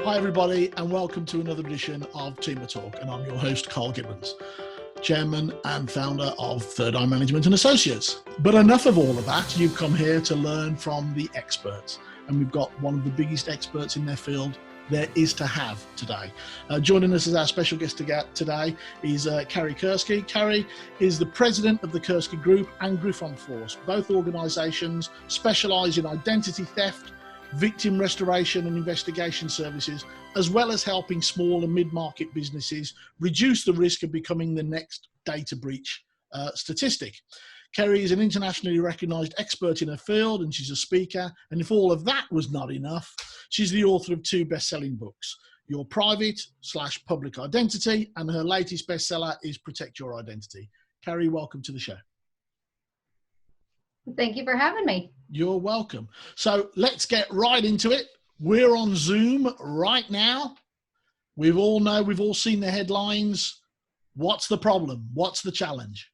Hi everybody, and welcome to another edition of TEMA Talk, and I'm your host Carl Gibbons, Chairman and Founder of Third Eye Management and Associates. But enough of all of that, you've come here to learn from the experts, and we've got one of the biggest experts in their field there is to have today. Joining us as our special guest today is Carrie Kerskie. Carrie is the president of the Kerskie Group and Griffon Force. Both organisations specialise in identity theft, victim restoration and investigation services, as well as helping small and mid-market businesses reduce the risk of becoming the next data breach statistic. Kerry is an internationally recognised expert in her field, and she's a speaker. And if all of that was not enough, she's the author of 2 best-selling books, Your Private/Public Identity, and her latest bestseller is Protect Your Identity. Kerry, welcome to the show. Thank you for having me. You're welcome. So let's get right into it. We're on Zoom right now. We've all seen the headlines. What's the problem? What's the challenge?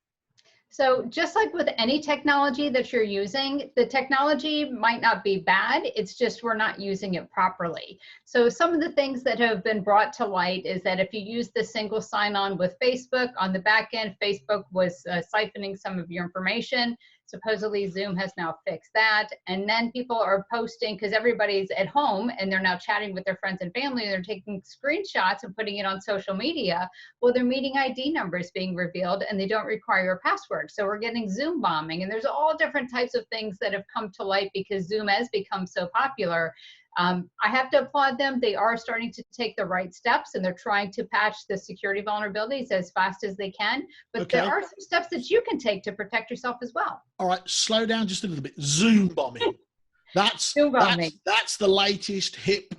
So just like with any technology that you're using, the technology might not be bad. It's just we're not using it properly. So some of the things that have been brought to light is that if you use the single sign-on with Facebook, on the back end, Facebook was siphoning some of your information. Supposedly Zoom has now fixed that. And then people are posting, because everybody's at home and they're now chatting with their friends and family, and they're taking screenshots and putting it on social media. Well, their meeting ID numbers being revealed and they don't require a password. So we're getting Zoom bombing, and there's all different types of things that have come to light because Zoom has become so popular. I have to applaud them. They are starting to take the right steps, and they're trying to patch the security vulnerabilities as fast as they can. But there are some steps that you can take to protect yourself as well. All right, slow down just a little bit. Zoom bombing. That's the latest hip,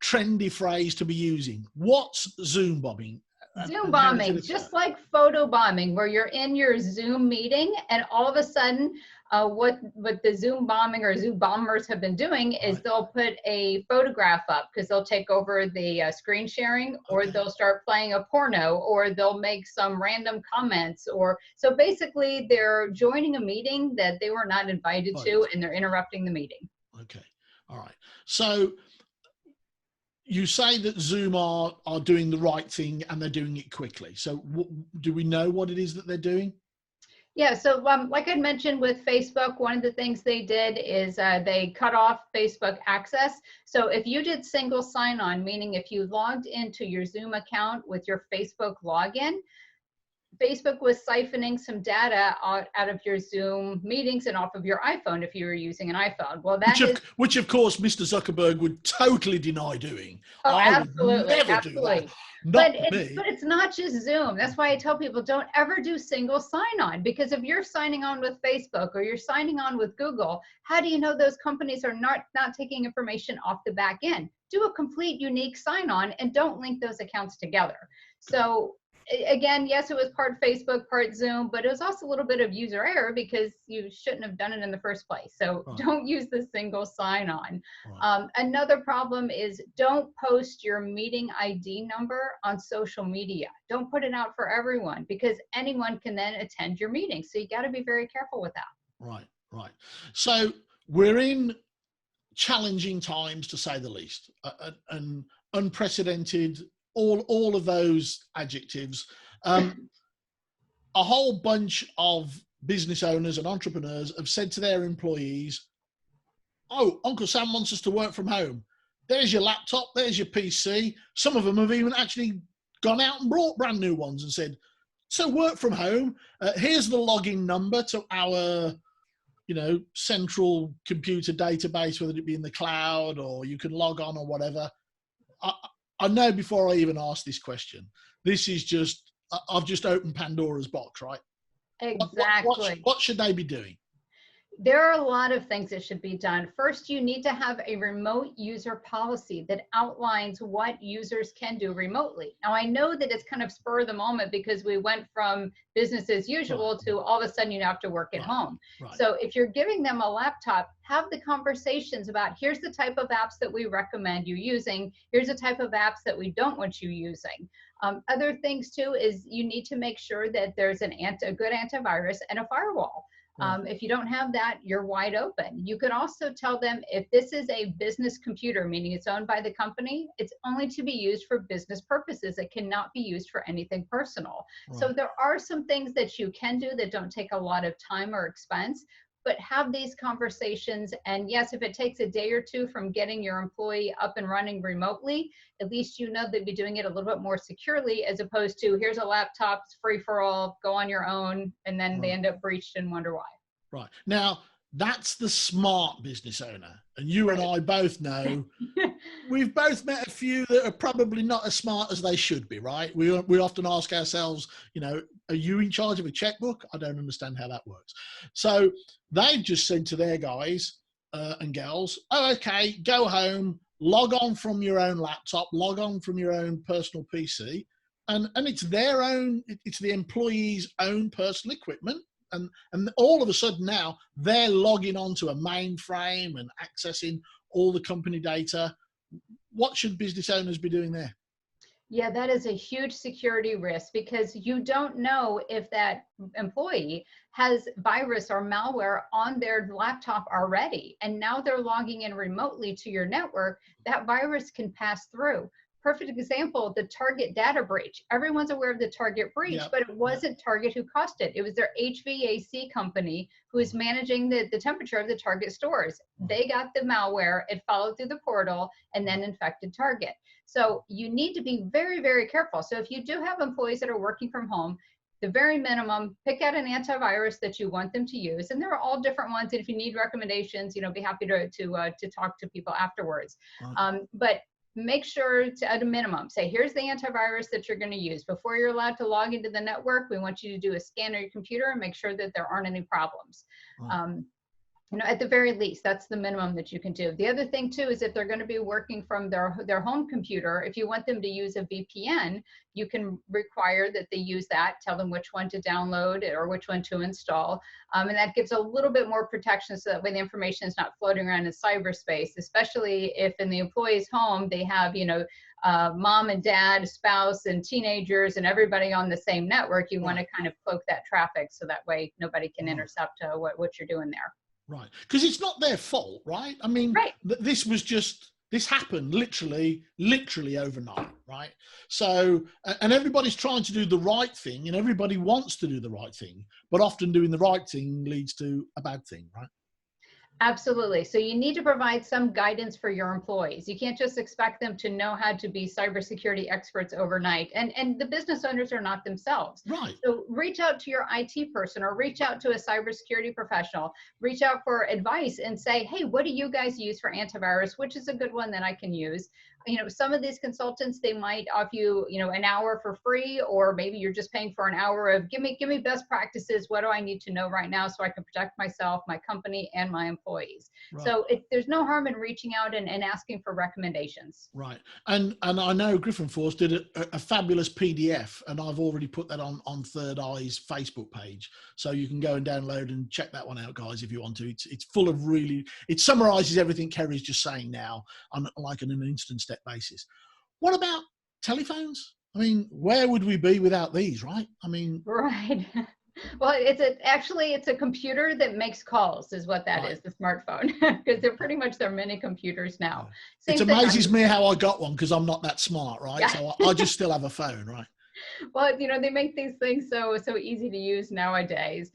trendy phrase to be using. What's Zoom bombing? Zoom bombing, just like photo bombing, where you're in your Zoom meeting and all of a sudden, what the Zoom bombing or Zoom bombers have been doing is they'll put a photograph up because they'll take over the screen sharing, or they'll start playing a porno, or they'll make some random comments, or so basically they're joining a meeting that they were not invited to, and they're interrupting the meeting. Okay, all right. So you say that Zoom are doing the right thing and they're doing it quickly. So do we know what it is that they're doing? Yeah, so like I mentioned with Facebook, one of the things they did is they cut off Facebook access. So if you did single sign-on, meaning if you logged into your Zoom account with your Facebook login, Facebook was siphoning some data out of your Zoom meetings and off of your iPhone if you were using an iPhone. Well, which of course Mr. Zuckerberg would totally deny doing. Oh, absolutely, absolutely. But it's not just Zoom. That's why I tell people don't ever do single sign-on, because if you're signing on with Facebook or you're signing on with Google, how do you know those companies are not taking information off the back end? Do a complete unique sign-on and don't link those accounts together. So again, yes, it was part Facebook, part Zoom, but it was also a little bit of user error because you shouldn't have done it in the first place. So don't use the single sign-on. Another problem is don't post your meeting ID number on social media. Don't put it out for everyone, because anyone can then attend your meeting. So you got to be very careful with that. Right. So we're in challenging times, to say the least, and unprecedented. All of those adjectives. A whole bunch of business owners and entrepreneurs have said to their employees, "Oh, Uncle Sam wants us to work from home. There's your laptop, there's your PC." Some of them have even actually gone out and brought brand new ones and said, "So work from home. Here's the login number to our, central computer database, whether it be in the cloud or you can log on or whatever." I know before I even ask this question, this is just, I've just opened Pandora's box, right? Exactly. What should they be doing? There are a lot of things that should be done. First, you need to have a remote user policy that outlines what users can do remotely. Now, I know that it's kind of spur of the moment because we went from business as usual to all of a sudden you have to work at home. So if you're giving them a laptop, have the conversations about, here's the type of apps that we recommend you using. Here's the type of apps that we don't want you using. Other things too is you need to make sure that there's a good antivirus and a firewall. If you don't have that, you're wide open. You can also tell them if this is a business computer, meaning it's owned by the company, it's only to be used for business purposes. It cannot be used for anything personal. So there are some things that you can do that don't take a lot of time or expense, but have these conversations. And yes, if it takes a day or two from getting your employee up and running remotely, at least you know they'd be doing it a little bit more securely, as opposed to here's a laptop, it's free for all, go on your own, and then they end up breached and wonder why. Right. Now, that's the smart business owner. And you and I both know we've both met a few that are probably not as smart as they should be, right? We often ask ourselves, you know, are you in charge of a checkbook? I don't understand how that works. So they've just said to their guys and girls, oh, okay, go home, log on from your own laptop, log on from your own personal PC. And it's their own, it's the employee's own personal equipment. And all of a sudden now they're logging onto a mainframe and accessing all the company data. What should business owners be doing there? Yeah, that is a huge security risk, because you don't know if that employee has virus or malware on their laptop already. And now they're logging in remotely to your network. That virus can pass through. Perfect example, the Target data breach. Everyone's aware of the Target breach, but it wasn't Target who caused it. It was their HVAC company who is managing the temperature of the Target stores. They got the malware, it followed through the portal, and then infected Target. So you need to be very, very careful. So if you do have employees that are working from home, the very minimum, pick out an antivirus that you want them to use. And there are all different ones. And if you need recommendations, you know, be happy to talk to people afterwards. But make sure to, at a minimum, say, here's the antivirus that you're going to use. Before you're allowed to log into the network, we want you to do a scan of your computer and make sure that there aren't any problems. You know, at the very least, that's the minimum that you can do. The other thing too is if they're going to be working from their home computer, if you want them to use a VPN, you can require that they use that, tell them which one to download or which one to install. And that gives a little bit more protection, so that way the information is not floating around in cyberspace, especially if in the employee's home, they have, you know, mom and dad, spouse and teenagers and everybody on the same network. You want to kind of cloak that traffic so that way nobody can intercept what you're doing there. Right, because it's not their fault, right? I mean, this happened literally overnight, right? So, and everybody's trying to do the right thing, and everybody wants to do the right thing, but often doing the right thing leads to a bad thing, right? Absolutely. So you need to provide some guidance for your employees. You can't just expect them to know how to be cybersecurity experts overnight. And the business owners are not themselves. Right. So reach out to your IT person or reach out to a cybersecurity professional. Reach out for advice and say, hey, what do you guys use for antivirus? Which is a good one that I can use? You know, some of these consultants, they might offer you, you know, an hour for free, or maybe you're just paying for an hour of give me best practices. What do I need to know right now so I can protect myself, my company, and my employees? Right. So there's no harm in reaching out and asking for recommendations. Right. And I know Griffin Force did a fabulous PDF, and I've already put that on Third Eye's Facebook page. So you can go and download and check that one out, guys, if you want to. It's full of it summarizes everything Kerry's just saying now on like an instant step basis. What about telephones? I mean, where would we be without these, right? I mean, right. Well, it's a computer that makes calls, is what that is, the smartphone, because they're many computers now. It amazes me how I got one, because I'm not that smart, right? So I just still have a phone, right? Well, you know, they make these things so easy to use nowadays.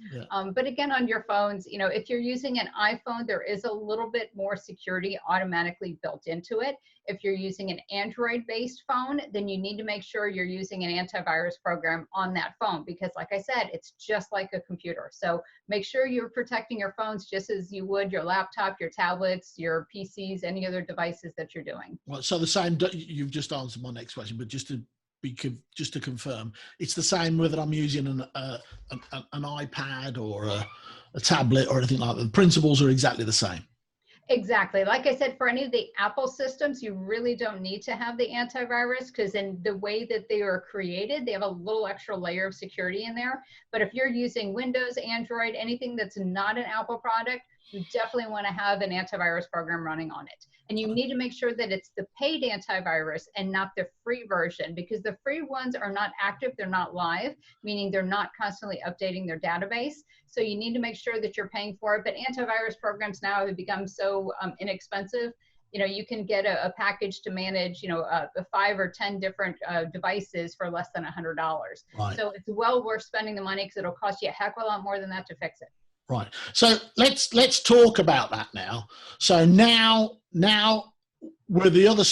But again, on your phones, you know, if you're using an iPhone, there is a little bit more security automatically built into it. If you're using an Android-based phone, then you need to make sure you're using an antivirus program on that phone, because like I said, it's just like a computer. So make sure you're protecting your phones just as you would your laptop, your tablets, your PCs, any other devices that you're doing. Well, so the same, you've just answered my next question, but just to confirm, it's the same whether I'm using an iPad or a tablet or anything like that. The principles are exactly the same. Exactly. Like I said, for any of the Apple systems, you really don't need to have the antivirus, because in the way that they are created, they have a little extra layer of security in there. But if you're using Windows, Android, anything that's not an Apple product, you definitely want to have an antivirus program running on it. And you need to make sure that it's the paid antivirus and not the free version, because the free ones are not active, they're not live, meaning they're not constantly updating their database. So you need to make sure that you're paying for it. But antivirus programs now have become so inexpensive. You know, you can get a package to manage, you know, 5 or 10 different devices for less than $100. Right. So it's well worth spending the money, because it'll cost you a heck of a lot more than that to fix it. Right. So let's talk about that now. So now we're the other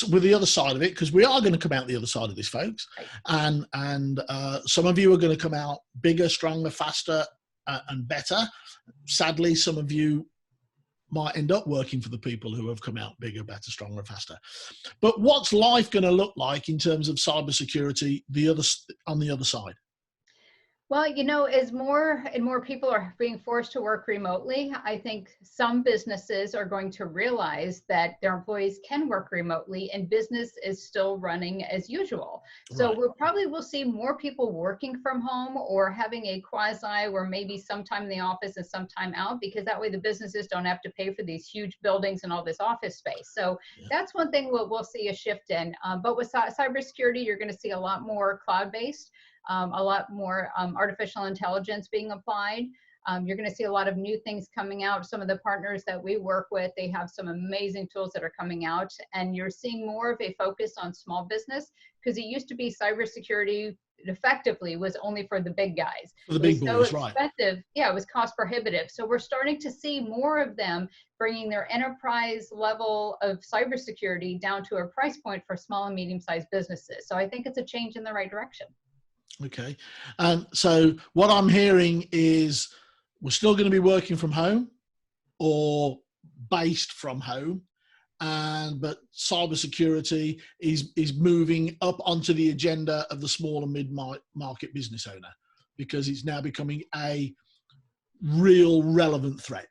side of it, because we are going to come out the other side of this, folks. Right. And some of you are going to come out bigger, stronger, faster, and better. Sadly, some of you might end up working for the people who have come out bigger, better, stronger, faster. But what's life going to look like in terms of cybersecurity on the other side? Well, you know, as more and more people are being forced to work remotely, I think some businesses are going to realize that their employees can work remotely and business is still running as usual. So Right. we probably will see more people working from home, or having a quasi where maybe sometime in the office and sometime out, because that way the businesses don't have to pay for these huge buildings and all this office space. So Yeah. that's one thing we'll see a shift in. But with cybersecurity, you're going to see a lot more cloud-based. A lot more artificial intelligence being applied. You're going to see a lot of new things coming out. Some of the partners that we work with, they have some amazing tools that are coming out, and you're seeing more of a focus on small business, because it used to be cybersecurity effectively was only for the big guys. For the big It was boys, so right. expensive. Yeah, it was cost prohibitive. So we're starting to see more of them bringing their enterprise level of cybersecurity down to a price point for small and medium-sized businesses. So I think it's a change in the right direction. Okay. So what I'm hearing is we're still going to be working from home or based from home, but cybersecurity is moving up onto the agenda of the small and mid-market business owner, because it's now becoming a real relevant threat.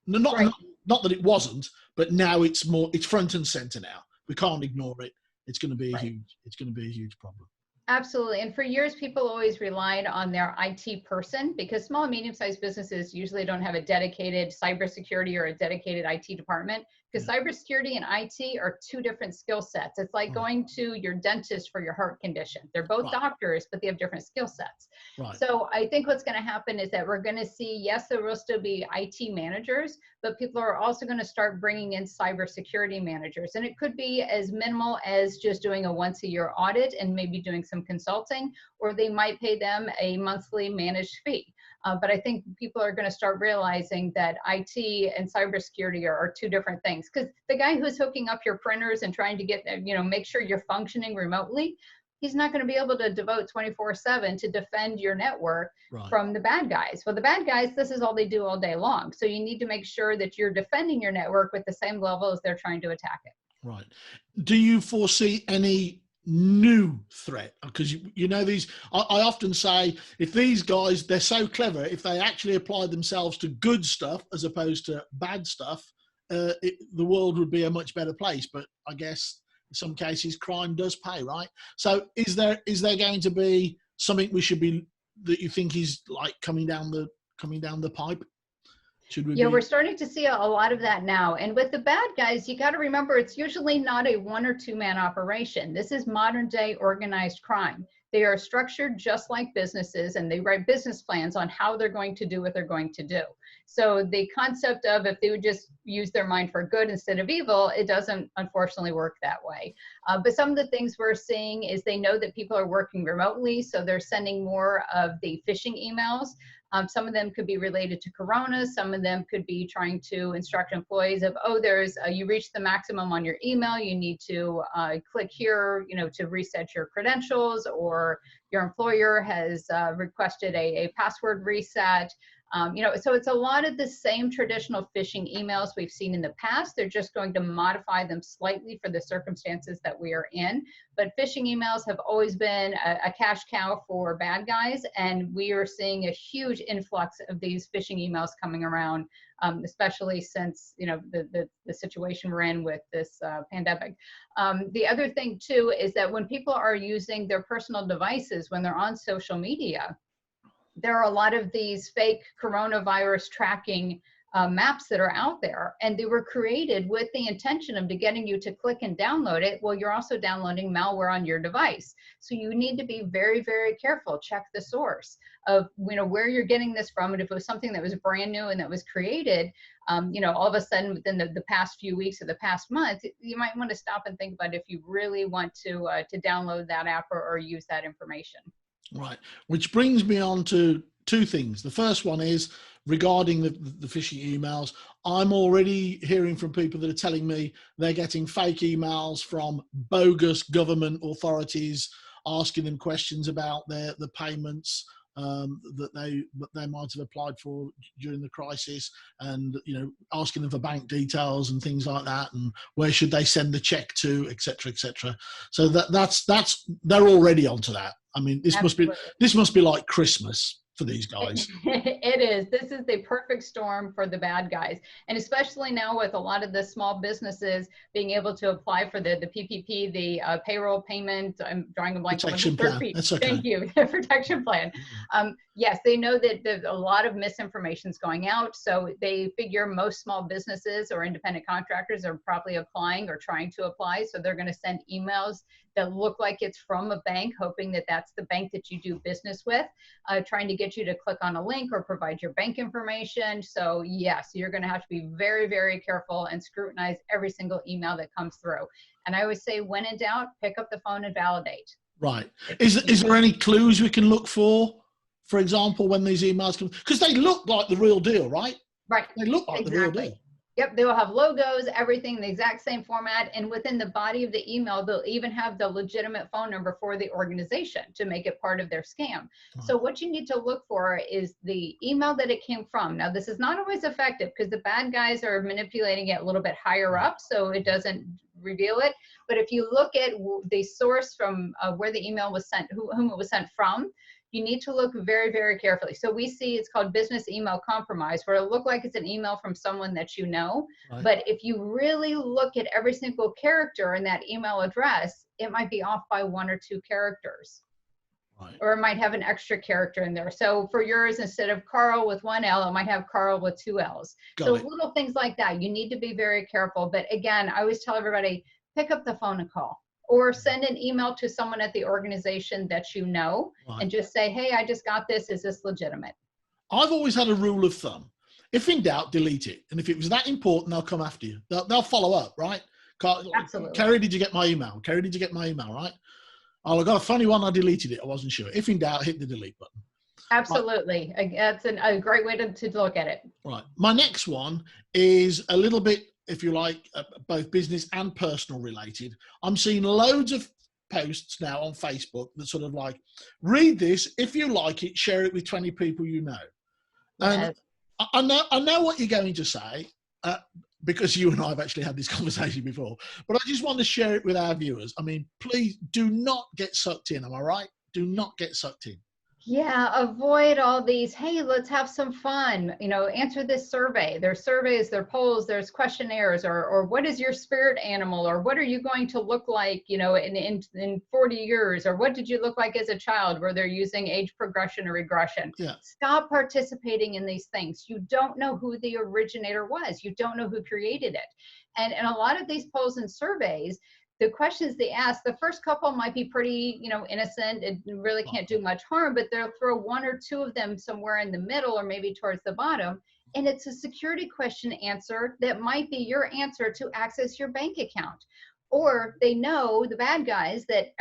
Right. Not that it wasn't, but now it's front and center now. We can't ignore it. It's going to be a huge problem. Absolutely. And for years, people always relied on their IT person, because small and medium-sized businesses usually don't have a dedicated cybersecurity or a dedicated IT department, because cybersecurity and IT are two different skill sets. It's like going to your dentist for your heart condition. They're both doctors, but they have different skill sets. Right. So I think what's going to happen is that we're going to see, yes, there will still be IT managers, but people are also going to start bringing in cybersecurity managers. And it could be as minimal as just doing a once-a-year audit and maybe doing some consulting, or they might pay them a monthly managed fee. But I think people are going to start realizing that IT and cybersecurity are two different things, because the guy who's hooking up your printers and trying to get, make sure you're functioning remotely, he's not going to be able to devote 24/7 to defend your network from the bad guys. Well, the bad guys, this is all they do all day long. So you need to make sure that you're defending your network with the same level as they're trying to attack it. Right. Do you foresee any new threat? Because these, I often say, if these guys, they're so clever, if they actually applied themselves to good stuff as opposed to bad stuff, the world would be a much better place. But I guess in some cases crime does pay, right? So is there going to be something that you think is like coming down the pipe? We're starting to see a lot of that now. And with the bad guys, you got to remember, it's usually not a 1 or 2 man operation. This is modern day organized crime. They are structured just like businesses, and they write business plans on how they're going to do what they're going to do. So the concept of if they would just use their mind for good instead of evil, it doesn't unfortunately work that way. But some of the things we're seeing is they know that people are working remotely, so they're sending more of the phishing emails. Some of them could be related to Corona. Some of them could be trying to instruct employees of, you reached the maximum on your email. You need to click here, to reset your credentials, or your employer has requested a password reset. So it's a lot of the same traditional phishing emails we've seen in the past. They're just going to modify them slightly for the circumstances that we are in. But phishing emails have always been a cash cow for bad guys, and we are seeing a huge influx of these phishing emails coming around, especially since the situation we're in with this pandemic. The other thing too is that when people are using their personal devices when they're on social media, there are a lot of these fake coronavirus tracking maps that are out there, and they were created with the intention of getting you to click and download it. Well, you're also downloading malware on your device. So you need to be very, very careful. Check the source of, where you're getting this from. And if it was something that was brand new and that was created, all of a sudden within the past few weeks or the past month, you might want to stop and think about if you really want to download that app or use that information. Right. Which brings me on to two things. The first one is regarding the phishing emails. I'm already hearing from people that are telling me they're getting fake emails from bogus government authorities asking them questions about the payments that they might have applied for during the crisis, and asking them for bank details and things like that, and where should they send the check to, etc., etc. So that's they're already onto that. I mean, this must be like Christmas for these guys. It is. This is the perfect storm for the bad guys. And especially now with a lot of the small businesses being able to apply for the PPP, the payroll payment, I'm drawing a blank. Protection plan. That's okay. Thank you. The protection plan. Yes, they know that there's a lot of misinformation is going out. So they figure most small businesses or independent contractors are probably applying or trying to apply. So they're going to send emails that look like it's from a bank, hoping that that's the bank that you do business with, trying to get you to click on a link or provide your bank information. So yes, you're going to have to be very, very careful and scrutinize every single email that comes through. And I always say, when in doubt, pick up the phone and validate. Right. Is there any clues we can look for example, when these emails come? Because they look like the real deal, right? Right. They look like the real deal. Yep, they will have logos, everything, the exact same format. And within the body of the email, they'll even have the legitimate phone number for the organization to make it part of their scam. Right. So what you need to look for is the email that it came from. Now, this is not always effective because the bad guys are manipulating it a little bit higher up, so it doesn't reveal it. But if you look at the source from where the email was sent, whom it was sent from, you need to look very, very carefully. So we see it's called business email compromise, where it'll look like it's an email from someone that you know. Right. But if you really look at every single character in that email address, it might be off by 1 or 2 characters. Right. Or it might have an extra character in there. So for yours, instead of Carl with 1 L, it might have Carl with 2 L's. So little things like that, you need to be very careful. But again, I always tell everybody, pick up the phone and call. Or send an email to someone at the organization that you know, right, and just say, hey, I just got this. Is this legitimate? I've always had a rule of thumb. If in doubt, delete it. And if it was that important, they'll come after you. They'll follow up, right? Absolutely. Carrie, did you get my email? Carrie, did you get my email, right? Oh, I got a funny one. I deleted it. I wasn't sure. If in doubt, hit the delete button. Absolutely. Right. That's a great way to look at it. Right. My next one is a little bit, if you like, both business and personal related. I'm seeing loads of posts now on Facebook that sort of like, read this, if you like it, share it with 20 people you know. And yes, I know what you're going to say, because you and I have actually had this conversation before, but I just want to share it with our viewers. I mean, please do not get sucked in. Am I right? Do not get sucked in. Yeah, avoid all these, hey, let's have some fun, answer this survey. There's surveys, there's polls, there's questionnaires, or what is your spirit animal, or what are you going to look like, in 40 years, or what did you look like as a child, where they're using age progression or regression. Yeah. Stop participating in these things. You don't know who the originator was. You don't know who created it. And a lot of these polls and surveys, the questions they ask, the first couple might be pretty, innocent. It really can't do much harm, but they'll throw 1 or 2 of them somewhere in the middle or maybe towards the bottom. And it's a security question answer that might be your answer to access your bank account. Or they know, the bad guys, that,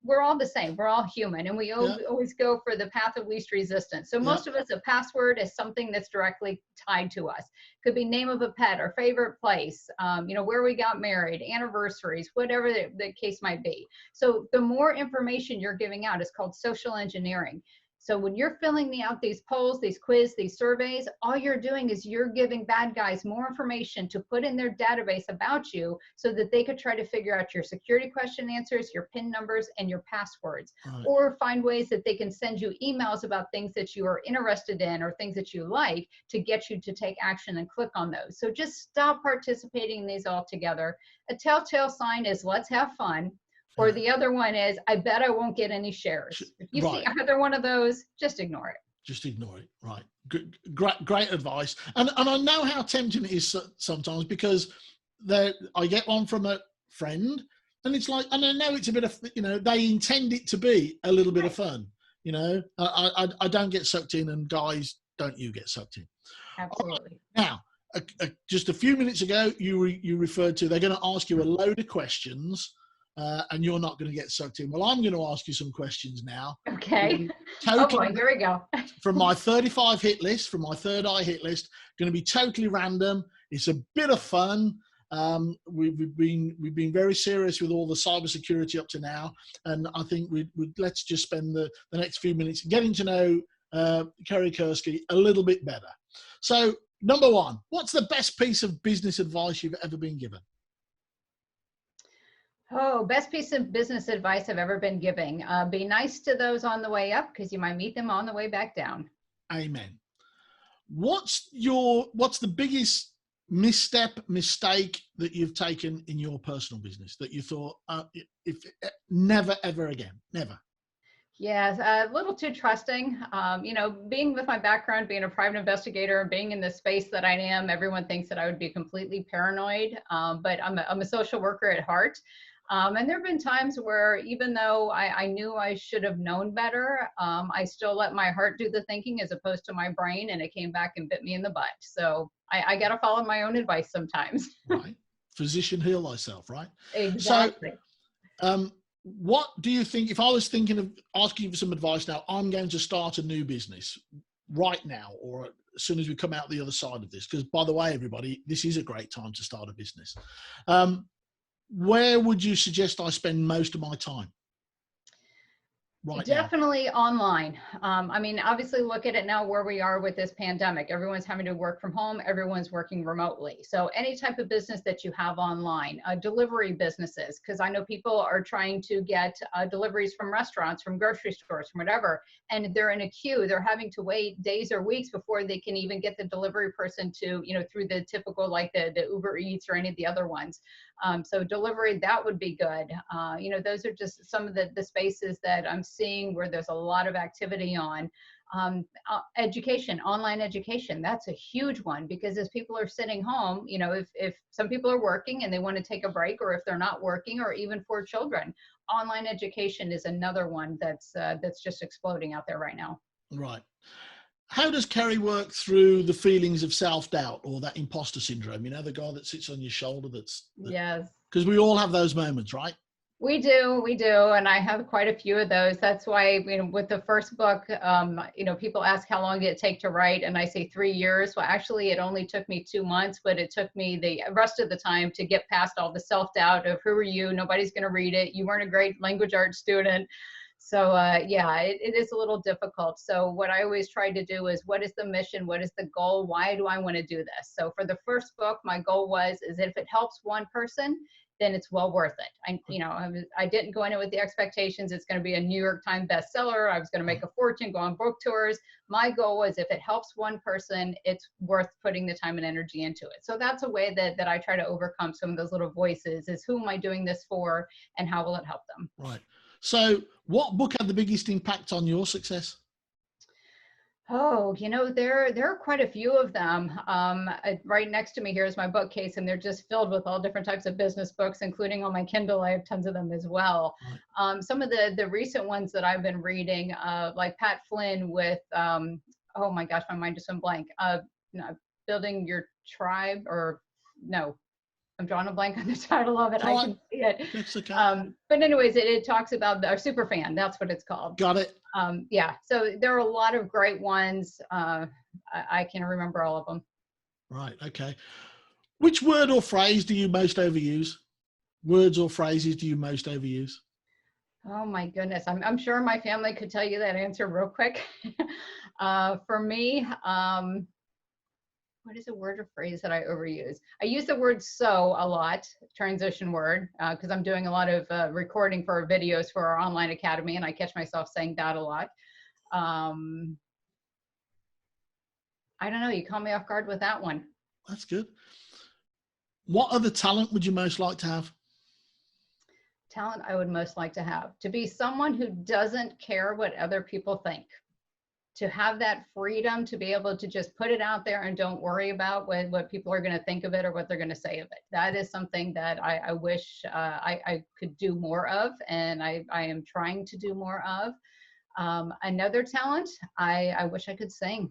we're all the same. We're all human. And we always go for the path of least resistance. So most of us, a password is something that's directly tied to us. Could be name of a pet, our favorite place, where we got married, anniversaries, whatever the case might be. So the more information you're giving out is called social engineering. So when you're filling out these polls, these quiz, these surveys, all you're doing is you're giving bad guys more information to put in their database about you so that they could try to figure out your security question answers, your PIN numbers, and your passwords. Right. Or find ways that they can send you emails about things that you are interested in or things that you like to get you to take action and click on those. So just stop participating in these altogether. A telltale sign is let's have fun. Or the other one is, I bet I won't get any shares. If you see either one of those, just ignore it. Just ignore it. Right. Great advice. And I know how tempting it is sometimes, because I get one from a friend, and it's like, and I know it's a bit of, they intend it to be a little bit of fun. I don't get sucked in, and guys, don't you get sucked in. Absolutely. Now, just a few minutes ago, you referred to, they're going to ask you a load of questions, and you're not going to get sucked in. Well, I'm going to ask you some questions now. Okay. Totally, oh boy, here we go. From my 35 hit list, from my third eye hit list, going to be totally random. It's a bit of fun. We've been very serious with all the cybersecurity up to now, and I think let's just spend the next few minutes getting to know Carrie Kerskie a little bit better. So, number one, what's the best piece of business advice you've ever been given? Oh, best piece of business advice I've ever been giving. Be nice to those on the way up, because you might meet them on the way back down. Amen. What's the biggest mistake that you've taken in your personal business that you thought, if never, ever again, never? Yes, a little too trusting. Being with my background, being a private investigator, and being in the space that I am, everyone thinks that I would be completely paranoid. But I'm a social worker at heart. And there have been times where, even though I knew I should have known better, I still let my heart do the thinking as opposed to my brain, and it came back and bit me in the butt. So I got to follow my own advice sometimes. Right. Physician, heal thyself, right? Exactly. So, what do you think, if I was thinking of asking you for some advice now, I'm going to start a new business right now, or as soon as we come out the other side of this, because by the way, everybody, this is a great time to start a business. Where would you suggest I spend most of my time? Definitely online. Obviously, look at it now where we are with this pandemic. Everyone's having to work from home. Everyone's working remotely. So any type of business that you have online, delivery businesses, because I know people are trying to get deliveries from restaurants, from grocery stores, from whatever, and they're in a queue. They're having to wait days or weeks before they can even get the delivery person to, through the typical, like the Uber Eats or any of the other ones. So delivery, that would be good. Those are just some of the spaces that I'm seeing where there's a lot of activity on. Education, online education, that's a huge one, because as people are sitting home, if some people are working and they want to take a break, or if they're not working, or even for children, online education is another one that's just exploding out there right now. Right. How does Carrie work through the feelings of self-doubt, or that imposter syndrome? The guy that sits on your shoulder. Yes. Because we all have those moments, right? We do, and I have quite a few of those. That's why, with the first book, people ask how long did it take to write, and I say 3 years. Well, actually, it only took me 2 months, but it took me the rest of the time to get past all the self-doubt of, who are you? Nobody's going to read it. You weren't a great language arts student. So it is a little difficult. So what I always try to do is, what is the mission? What is the goal? Why do I want to do this? So for the first book, my goal is if it helps one person, then it's well worth it. I didn't go in it with the expectations it's going to be a New York Times bestseller. I was going to make a fortune, go on book tours. My goal was, if it helps one person, it's worth putting the time and energy into it. So that's a way that I try to overcome some of those little voices, is who am I doing this for, and how will it help them? Right. So what book had the biggest impact on your success? Oh, there are quite a few of them. Right next to me here is my bookcase, and they're just filled with all different types of business books, including on my Kindle. I have tons of them as well. Right. Some of the recent ones that I've been reading, like Pat Flynn with, oh my gosh, my mind just went blank. Building Your Tribe, or no, I'm drawing a blank on the title of it. I can see it. It's okay. But anyways, it talks about our super fan. That's what it's called. Got it. Yeah. So there are a lot of great ones. I can't remember all of them. Right. Okay. Which word or phrase do you most overuse? Words or phrases do you most overuse? Oh my goodness. I'm sure my family could tell you that answer real quick. For me, what is a word or phrase that I overuse? I use the word so a lot, transition word, because I'm doing a lot of recording for videos for our online academy, and I catch myself saying that a lot. I don't know. You caught me off guard with that one. That's good. What other talent would you most like to have? Talent I would most like to have, to be someone who doesn't care what other people think. to have that freedom to be able to just put it out there and don't worry about what people are going to think of it or what they're going to say of it. That is something that I wish I could do more of, and I am trying to do more of. Another talent, I wish I could sing.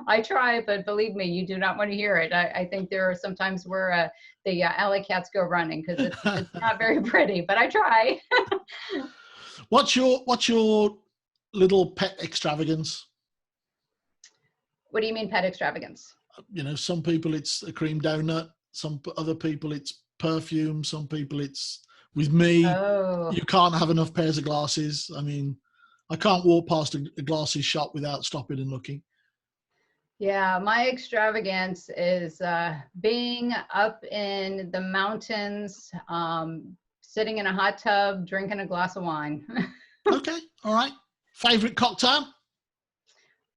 I try, but believe me, you do not want to hear it. I think there are some times where the alley cats go running because it's not very pretty, but I try. What's your little pet extravagance? What do you mean pet extravagance? You know, some people it's a cream donut, some other people it's perfume, some people it's, with me, you can't have enough pairs of glasses. I mean, I can't walk past a glasses shop without stopping and looking. Yeah, my extravagance is being up in the mountains, sitting in a hot tub, drinking a glass of wine. Okay, all right. Favorite cocktail?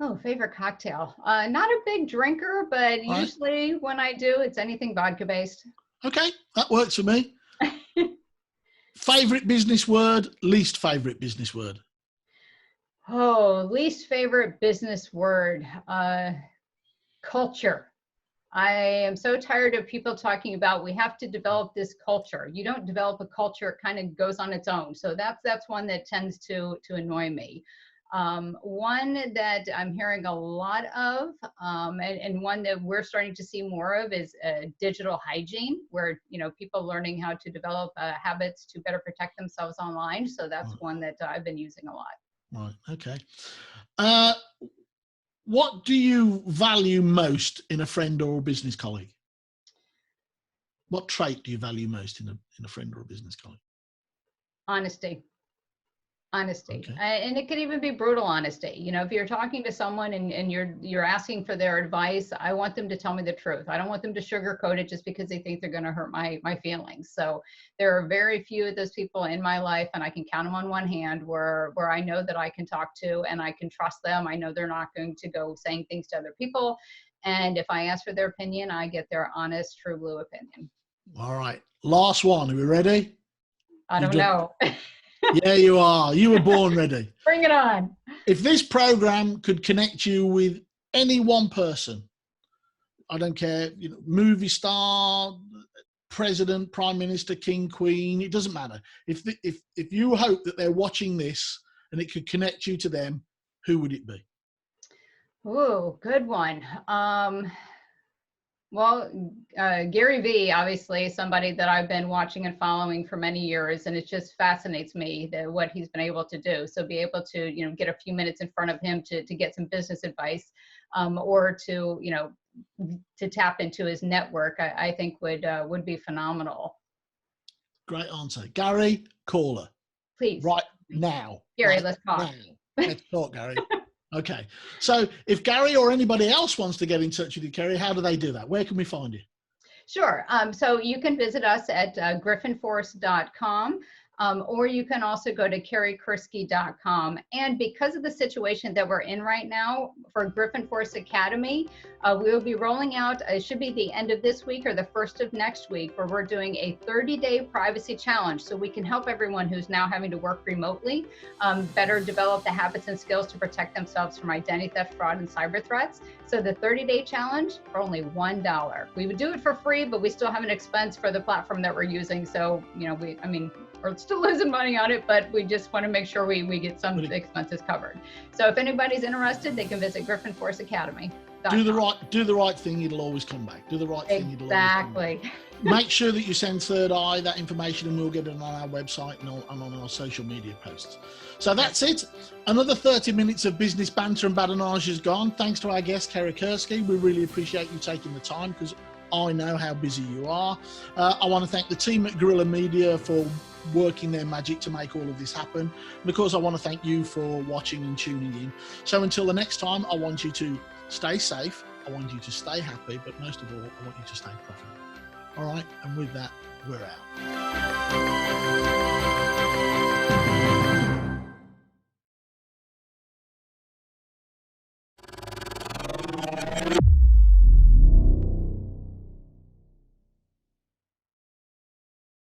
Oh, favorite cocktail. Not a big drinker, but All usually right. when I do, it's anything vodka based. Okay, that works for me. Favorite business word, least favorite business word? Oh, least favorite business word, culture. I am so tired of people talking about we have to develop this culture. You don't develop a culture, it kind of goes on its own. So that's one that tends to annoy me. One that I'm hearing a lot of, and one that we're starting to see more of is digital hygiene, where people learning how to develop habits to better protect themselves online. So that's one that I've been using a lot. Right. Okay. What do you value most in a friend or a business colleague? What trait do you value most in a friend or a business colleague? Honesty. Honesty. Okay. And it could even be brutal honesty. If you're talking to someone and you're asking for their advice, I want them to tell me the truth. I don't want them to sugarcoat it just because they think they're going to hurt my feelings. So there are very few of those people in my life, and I can count them on one hand, where I know that I can talk to and I can trust them. I know they're not going to go saying things to other people. And if I ask for their opinion, I get their honest, true blue opinion. All right. Last one. Are we ready? I don't know. Yeah, you are. You were born ready. Bring it on. If this program could connect you with any one person, I don't care, movie star, president, prime minister, king, queen, it doesn't matter. If you hope that they're watching this and it could connect you to them, who would it be? Ooh, good one. Well, Gary V, obviously somebody that I've been watching and following for many years, and it just fascinates me what he's been able to do. So be able to, get a few minutes in front of him to get some business advice, or to tap into his network, I think would be phenomenal. Great answer. Gary, caller. Please. Right now. Gary, right let's talk. Now. Let's talk, Gary. Okay. So if Gary or anybody else wants to get in touch with you, Carrie, how do they do that? Where can we find you? Sure. So you can visit us at griffinforce.com. Or you can also go to carriekerskie.com. And because of the situation that we're in right now for Griffin Force Academy, we will be rolling out, it should be the end of this week or the first of next week, where we're doing a 30-day privacy challenge. So we can help everyone who's now having to work remotely better develop the habits and skills to protect themselves from identity theft, fraud, and cyber threats. So the 30-day challenge for only $1. We would do it for free, but we still have an expense for the platform that we're using. So, we're still losing money on it, but we just want to make sure we get some expenses covered. So if anybody's interested, they can visit Griffin Force Academy. Do the right thing, it'll always come back. Do the right thing, it'll always come back. Make sure that you send Third Eye that information, and we'll get it on our website and on our social media posts. So that's it. Another 30 minutes of business banter and badinage is gone. Thanks to our guest, Carrie Kerskie. We really appreciate you taking the time, because I know how busy you are. I want to thank the team at Guerilla Media for working their magic to make all of this happen. And of course, I want to thank you for watching and tuning in. So until the next time, I want you to stay safe. I want you to stay happy, but most of all, I want you to stay profitable. All right. And with that, we're out.